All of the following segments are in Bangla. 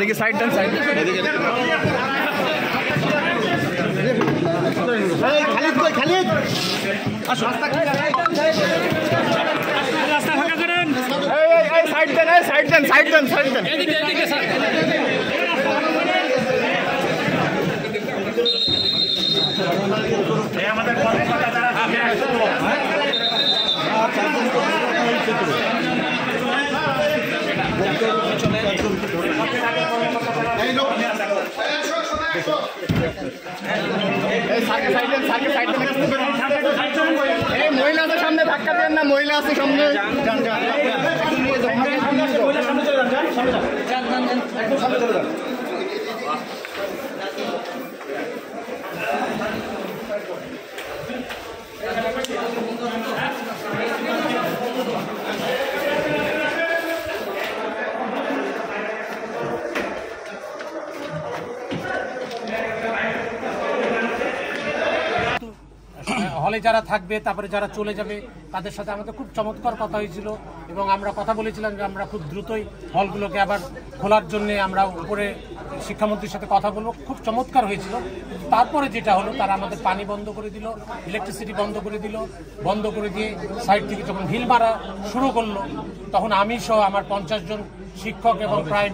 দেখি সাইড দেন, সাইড খালিদ কই, খালিদ আসো, রাস্তা ফাঁকা করেন। এই সাইড দেন, এই সাইড দেন, সাইড দেন, সাইড দেন। এদিকে এদিকে স্যার, এই আমাদের কর্মকর্তা যারা আছে মহিলা আছে সামনে, ধাক্কা দেন না, মহিলা আছে সামনে। হলে যারা থাকবে, তারপরে যারা চলে যাবে, তাদের সাথে আমাদের খুব চমৎকার কথা হয়েছিল এবং আমরা কথা বলেছিলাম যে আমরা খুব দ্রুতই হলগুলোকে আবার খোলার জন্য আমরা উপরে শিক্ষামন্ত্রীর সাথে কথা বলবো। খুব চমৎকার হয়েছিল। তারপরে যেটা হলো, তারা আমাদের পানি বন্ধ করে দিল, ইলেকট্রিসিটি বন্ধ করে দিল। বন্ধ করে দিয়ে সাইড থেকে যখন ঢিল মারা শুরু করলো, তখন আমি সহ আমার 50 জন শিক্ষক এবং প্রায়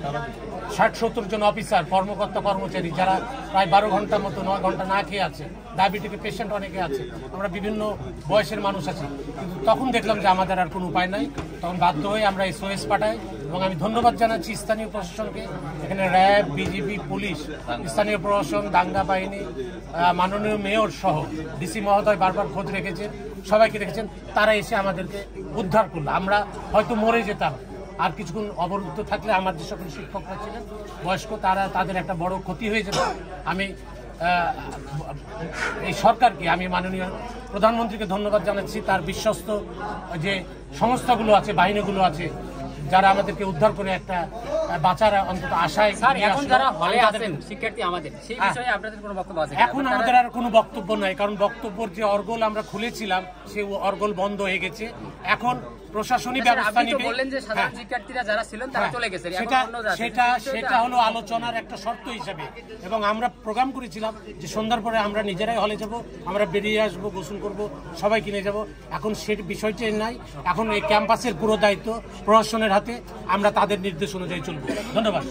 60-70 জন অফিসার, কর্মকর্তা, কর্মচারী যারা প্রায় 12 ঘন্টার মতো 9 ঘন্টা না খেয়ে আছে, ডায়াবেটিক পেশেন্ট অনেকে আছে, আমরা বিভিন্ন বয়সের মানুষ আছি। কিন্তু তখন দেখলাম যে আমাদের আর কোনো উপায় নাই। তখন বাধ্য হয়ে আমরা SOS পাঠাই এবং আমি ধন্যবাদ জানাচ্ছি স্থানীয় প্রশাসনকে। এখানে র্যাব, বিজিবি, পুলিশ, স্থানীয় প্রশাসন, দাঙ্গা বাহিনী, মাননীয় মেয়র সহ ডিসি মহোদয় বারবার খোঁজ রেখেছেন, সবাইকে রেখেছেন। তারা এসে আমাদেরকে উদ্ধার করলো। আমরা হয়তো মরে যেতাম আর কিছুক্ষণ অবরুদ্ধ থাকলে। আমার যে সকল শিক্ষকরা ছিলেন বয়স্ক, তাদের একটা বড় ক্ষতি হয়ে যেত। আমি এই সরকারকে, আমি মাননীয় প্রধানমন্ত্রীকে ধন্যবাদ জানাচ্ছি। তার বিশ্বস্ত যে সংস্থাগুলো আছে, বাহিনীগুলো আছে, যারা আমাদেরকে উদ্ধার করে একটা বাঁচার অন্তত আশায়। এখন যারা হলে আছেন শিক্ষার্থী, আমাদের সেই বিষয়ে আপনাদের কোনো বক্তব্য আছে? এখন আমাদের আর কোনো বক্তব্য নাই, কারণ বক্তব্যের যে অর্গল আমরা খুলেছিলাম সেই অর্গল বন্ধ হয়ে গেছে। এখন প্রশাসনিক ব্যবস্থা নিবে। বললেন যে সাধারণ শিক্ষার্থীরা যারা ছিলেন তারা চলে গেছে, সেটা হলো আলোচনার একটা শর্ত হিসেবে। এবং আমরা প্রোগ্রাম করেছিলাম যে সন্ধ্যার পরে আমরা নিজেরাই হলে যাব, আমরা বেরিয়ে আসবো, গোসল করব, সবাই কিনে যাব। এখন সে বিষয়টি নাই। এখন এই ক্যাম্পাসের পুরো দায়িত্ব প্রশাসনের হাতে। আমরা তাদের নির্দেশ অনুযায়ী চলব। ধন্যবাদ।